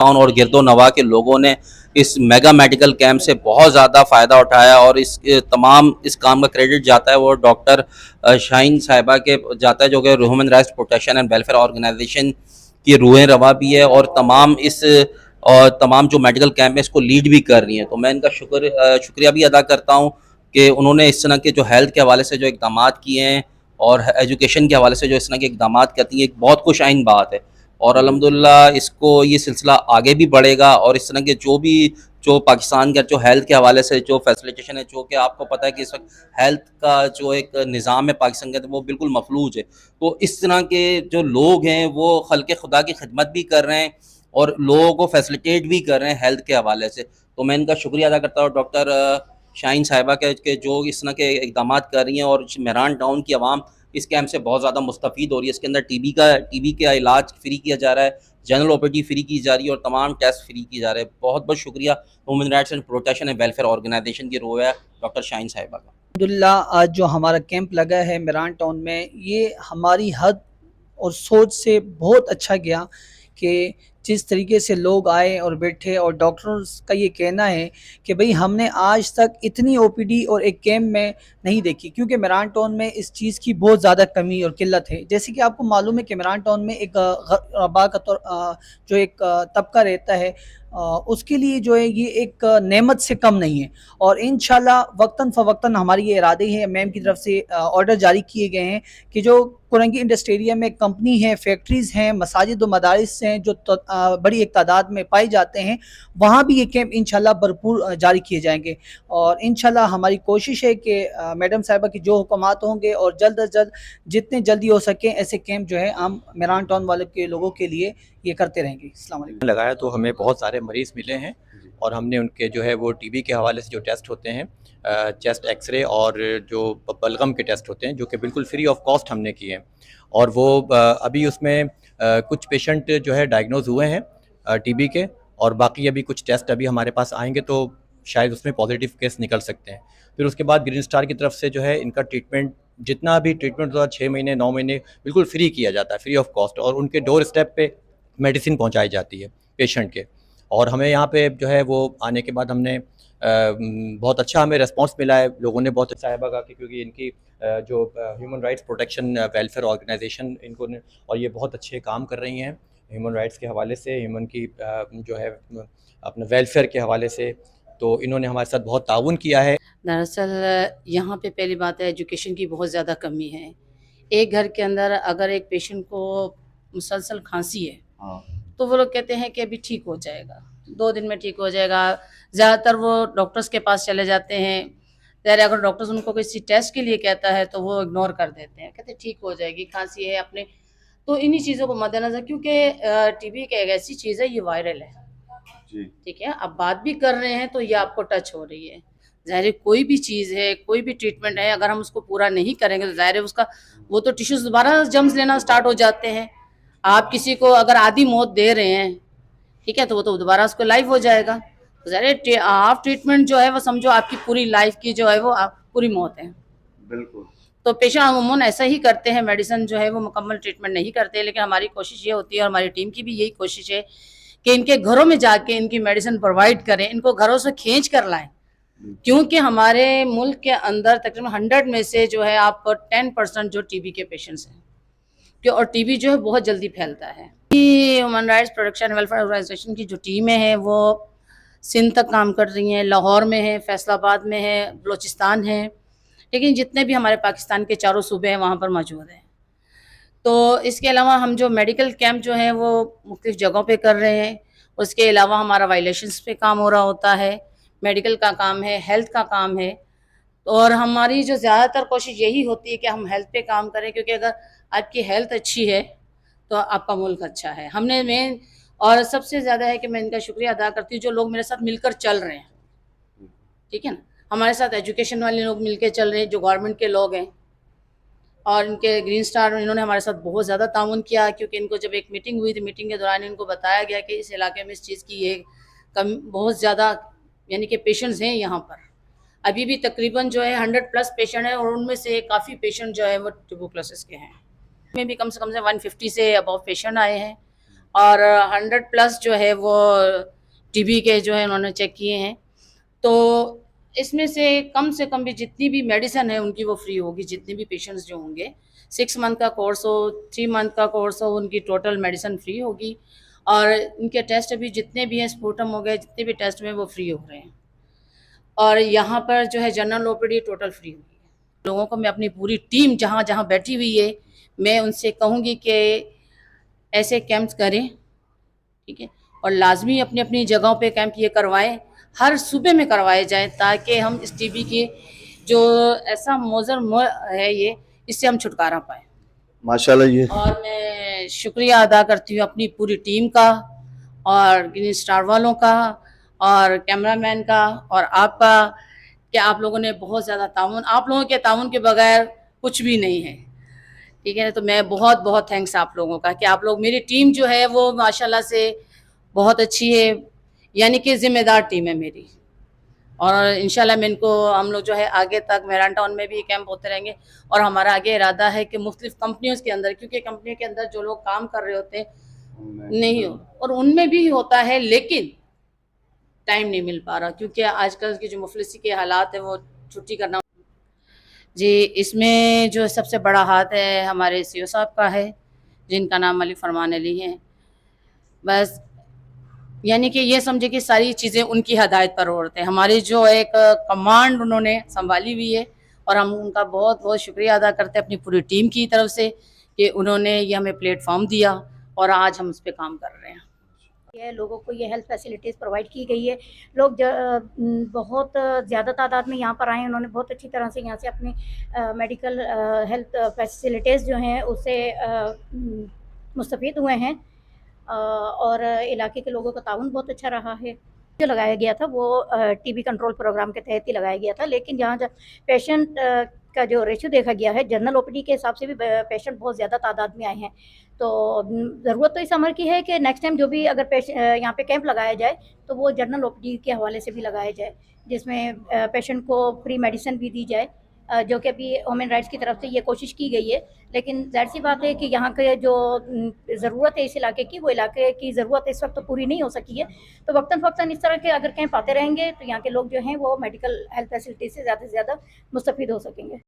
Town और गिरदो नवा के लोगों ने इस मेगा मेडिकल कैंप से बहुत ज़्यादा फ़ायदा उठाया और इस काम का क्रेडिट जाता है वो डॉक्टर शाहीन साहिबा के जाता है, जो कि human rights protection and welfare organisation की रूहें रवा भी है और तमाम जो मेडिकल कैंप है इसको लीड भी कर रही हैं। तो मैं इनका शुक्रिया भी अदा करता हूँ कि उन्होंने इस तरह के जो हेल्थ के हवाले से जो इक़दाम किए हैं और एजुकेशन के हवाले से जो इस तरह के इक़दाम करती हैं, एक बहुत खुश आइन बात है। और अल्हम्दुलिल्लाह इसको ये सिलसिला आगे भी बढ़ेगा और इस तरह के जो पाकिस्तान का जो हेल्थ के हवाले से जो फैसिलिटेशन है, जो कि आपको पता है कि इस वक्त हेल्थ का जो एक निज़ाम है पाकिस्तान का, वो बिल्कुल मफलूज है। तो इस तरह के जो लोग हैं वो खल्क़े खुदा की खिदमत भी कर रहे हैं और लोगों को फैसिलिटेट भी कर रहे हैं हेल्थ के हवाले से। तो मैं इनका शुक्रिया अदा करता हूँ डॉक्टर शाहीन साहिबा के जो इस तरह के इक़दाम कर रही हैं और मेहरान टाउन की आवाम इस कैंप से बहुत ज़्यादा मुस्तफ़ीद हो रही है। इसके अंदर टीबी का इलाज फ्री किया जा रहा है, जनरल ओपीडी फ्री की जा रही है और तमाम टेस्ट फ्री किए जा रहे हैं। बहुत बहुत शुक्रिया human rights and protection and welfare organisation की रूह है डॉक्टर शाहीन साहिबा का। अल्हम्दुलिल्लाह आज जो हमारा कैंप लगा है मेहरान टाउन में, ये हमारी हद और सोच से बहुत अच्छा गया कि जिस तरीके से लोग आए और बैठे और डॉक्टर्स का ये कहना है कि भाई हमने आज तक इतनी ओपीडी और एक कैंप में नहीं देखी, क्योंकि मेहरान टाउन में इस चीज़ की बहुत ज़्यादा कमी और किल्लत है। जैसे कि आपको मालूम है कि मेहरान टाउन में एक गरबा का जो एक तबका रहता है, उसके लिए जो है ये एक नेमत से कम नहीं है। और इंशाल्लाह वक्तन फ़वक्तन हमारी ये इरादे हैं, मैम की तरफ से ऑर्डर जारी किए गए हैं कि जो कुरंगी इंडस्ट्रिया में कंपनी है, फैक्ट्रीज़ हैं, मसाजिद व मदारिस हैं जो बड़ी एक तादाद में पाए जाते हैं, वहाँ भी ये कैंप इंशाल्लाह भरपूर जारी किए जाएंगे। और इंशाल्लाह हमारी कोशिश है कि मैडम साहिबा की जो हुक्मात होंगे और जल्द अज जल्द जितने जल्दी हो सके ऐसे कैंप जो है हम मेहरान टाउन वाले के लोगों के लिए ये करते रहेंगे। अस्सलाम वालेकुम। लगाया तो हमें बहुत सारे मरीज़ मिले हैं और हमने उनके जो है वो टीबी के हवाले से जो टेस्ट होते हैं, चेस्ट एक्सरे और जो बलगम के टेस्ट होते हैं, जो कि बिल्कुल फ्री ऑफ कॉस्ट हमने किए हैं। और वो अभी उसमें कुछ पेशेंट जो है डायग्नोज हुए हैं टीबी के, और बाकी अभी कुछ टेस्ट अभी हमारे पास आएंगे तो शायद उसमें पॉजिटिव केस निकल सकते हैं। फिर उसके बाद ग्रीन स्टार की तरफ से जो है इनका ट्रीटमेंट, जितना भी ट्रीटमेंट होता है 6 महीने 9 महीने बिल्कुल फ्री किया जाता है, फ्री ऑफ कॉस्ट, और उनके डोर स्टेप पे मेडिसिन पहुंचाई जाती है पेशेंट के। और हमें यहाँ पे जो है वो आने के बाद हमने बहुत अच्छा हमें रिस्पांस मिला है, लोगों ने बहुत साहिबा का, क्योंकि इनकी जो human rights protection welfare organisation इनको ने, और ये बहुत अच्छे काम कर रही हैं ह्यूमन राइट्स के हवाले से, ह्यूमन की जो है अपने वेलफेयर के हवाले से, तो इन्होंने हमारे साथ बहुत ताउन किया है। दरअसल यहाँ पे पहली बात है एजुकेशन की बहुत ज़्यादा कमी है। एक घर के अंदर अगर एक पेशेंट को मुसलसल खांसी है तो वो लोग कहते हैं कि अभी ठीक हो जाएगा, 2 दिन में ठीक हो जाएगा। ज़्यादातर वो डॉक्टर्स के पास चले जाते हैं। ज़ाहिर अगर डॉक्टर्स उनको किसी टेस्ट के लिए कहता है तो वो इग्नोर कर देते हैं, कहते हैं ठीक हो जाएगी, खांसी है अपने। तो इन्हीं चीज़ों को मद्देनज़र, क्योंकि टीबी एक ऐसी चीज़ है, ये वायरल है, ठीक है। अब बात भी कर रहे हैं तो ये आपको टच हो रही है। ज़ाहिर कोई भी चीज़ है, कोई भी ट्रीटमेंट है, अगर हम उसको पूरा नहीं करेंगे तो ज़ाहिर उसका वो तो टिश्यूज़ दोबारा जर्म्स लेना स्टार्ट हो जाते हैं। आप किसी को अगर आधी मौत दे रहे हैं, ठीक है, तो वो तो दोबारा उसको लाइफ हो जाएगा। तो ज़ाहिर हाफ ट्रीटमेंट जो है वो समझो आपकी पूरी लाइफ की जो है वो पूरी मौत है। बिल्कुल। तो पेशेंट अमूमन ऐसा ही करते हैं, मेडिसिन जो है वो मुकम्मल ट्रीटमेंट नहीं करते। लेकिन हमारी कोशिश ये होती है और हमारी टीम की भी यही कोशिश है कि इनके घरों में जाके इनकी मेडिसिन प्रोवाइड करें, इनको घरों से खींच कर लाएं। क्योंकि हमारे मुल्क के अंदर तकरीबन 100 में से जो है आप 10% जो टीबी के पेशेंट्स हैं, और टीबी जो है बहुत जल्दी फैलता है। Human rights protection welfare organisation की जो टीमें हैं वो सिंध तक काम कर रही हैं, लाहौर में है, फैसलाबाद में है, बलूचिस्तान है, लेकिन जितने भी हमारे पाकिस्तान के चारों सूबे हैं वहाँ पर मौजूद हैं। तो इसके अलावा हम जो मेडिकल कैंप जो है वो मुख्तलिफ़ जगहों पे कर रहे हैं। उसके अलावा हमारा वायलेशंस पे काम हो रहा होता है, मेडिकल का काम है, हेल्थ का काम है। और हमारी जो ज़्यादातर कोशिश यही होती है कि हम हेल्थ पे काम करें, क्योंकि अगर आपकी हेल्थ अच्छी है तो आपका मुल्क अच्छा है। हमने मेन और सबसे ज़्यादा है कि मैं इनका शुक्रिया अदा करती हूँ जो लोग मेरे साथ मिलकर चल रहे हैं, ठीक है ना। हमारे साथ एजुकेशन वाले लोग मिलकर चल रहे हैं, जो गवर्नमेंट के लोग हैं, और इनके ग्रीन स्टार इन्होंने हमारे साथ बहुत ज़्यादा ताउन किया, क्योंकि इनको जब एक मीटिंग हुई थी, मीटिंग के दौरान इनको बताया गया कि इस इलाके में इस चीज़ की ये बहुत ज़्यादा यानी कि पेशेंट्स हैं यहाँ पर। अभी भी तकरीबन जो है 100+ पेशेंट है, और उनमें से काफ़ी पेशेंट जो है वो ट्यूबरकुलोसिस के हैं। में भी कम से 150 से अबव पेशेंट आए हैं। और 100+ जो है वो टीबी के जो है उन्होंने चेक किए हैं। तो इसमें से कम भी जितनी भी मेडिसिन है उनकी वो फ्री होगी। जितने भी पेशेंट्स जो होंगे 6 मंथ का कोर्स हो, 3 मंथ का कोर्स हो, उनकी टोटल मेडिसिन फ्री होगी। और इनके टेस्ट अभी जितने भी हैं, स्पूटम हो गए, जितने भी टेस्ट में वो फ्री हो रहे हैं। और यहाँ पर जो है जनरल ओपीडी टोटल फ्री हुई है। लोगों को मैं अपनी पूरी टीम जहाँ जहाँ बैठी हुई है, मैं उनसे कहूँगी कि ऐसे कैंप्स करें, ठीक है, और लाजमी अपनी अपनी जगहों पे कैंप ये करवाएं, हर सूबे में करवाए जाएं, ताकि हम इस टीबी के जो ऐसा है ये, इससे हम छुटकारा पाएँ। माशाल्लाह ये और मैं शुक्रिया अदा करती हूँ अपनी पूरी टीम का और ग्रीन स्टार वालों का और कैमरामैन का और आपका, कि आप लोगों ने बहुत ज़्यादा ताउन, आप लोगों के ताउन के बगैर कुछ भी नहीं है, ठीक है। तो मैं बहुत बहुत थैंक्स आप लोगों का कि आप लोग, मेरी टीम जो है वो माशाल्लाह से बहुत अच्छी है, यानी कि ज़िम्मेदार टीम है मेरी। और इंशाल्लाह मैं इनको, हम लोग जो है आगे तक मेरान टाउन में भी कैंप होते रहेंगे। और हमारा आगे इरादा है कि मुख्तलिफ कंपनियों के अंदर, क्योंकि कंपनी के अंदर जो लोग काम कर रहे होते हैं नहीं हो, और उनमें भी होता है, लेकिन टाइम नहीं मिल पा रहा, क्योंकि आजकल की जो मुफलिसी के हालात है वो छुट्टी करना। जी, इसमें जो सबसे बड़ा हाथ है हमारे सीओ साहब का है, जिनका नाम अली फरमान अली है। बस यानी कि ये समझे कि सारी चीज़ें उनकी हदायत पर होते हैं। हमारी जो एक कमांड उन्होंने संभाली हुई है, और हम उनका बहुत बहुत शुक्रिया अदा करते हैं अपनी पूरी टीम की तरफ से कि उन्होंने ये हमें प्लेटफॉर्म दिया और आज हम उस पर काम कर रहे हैं। ये लोगों को ये हेल्थ फैसिलिटीज़ प्रोवाइड की गई है। लोग बहुत ज़्यादा तादाद में यहाँ पर आए हैं। उन्होंने बहुत अच्छी तरह से यहाँ से अपनी मेडिकल हेल्थ फैसिलिटीज़ जो हैं उससे मुस्तफ़ीद हुए हैं। और इलाके के लोगों का ताउन बहुत अच्छा रहा है। जो लगाया गया था वो टीबी कंट्रोल प्रोग्राम के तहत ही लगाया गया था, लेकिन जहाँ पेशेंट का जो रेशियो देखा गया है, जनरल ओपीडी के हिसाब से भी पेशेंट बहुत ज़्यादा तादाद में आए हैं। तो ज़रूरत तो इस अमर की है कि नेक्स्ट टाइम जो भी अगर यहाँ पे कैंप लगाया जाए तो वो जनरल ओपीडी के हवाले से भी लगाया जाए, जिसमें पेशेंट को फ्री मेडिसिन भी दी जाए, जो कि अभी ह्यूमन राइट्स की तरफ से ये कोशिश की गई है। लेकिन ज़ाहिर सी बात है कि यहाँ के जो ज़रूरत है इस इलाके की, वो इलाके की ज़रूरत इस वक्त तो पूरी नहीं हो सकी है। तो वक्तन फ़क्तन इस तरह के अगर कैंप आते रहेंगे तो यहाँ के लोग जो हैं वो मेडिकल हेल्थ फैसिलिटी से ज़्यादा मुस्तफ़ीद हो सकेंगे।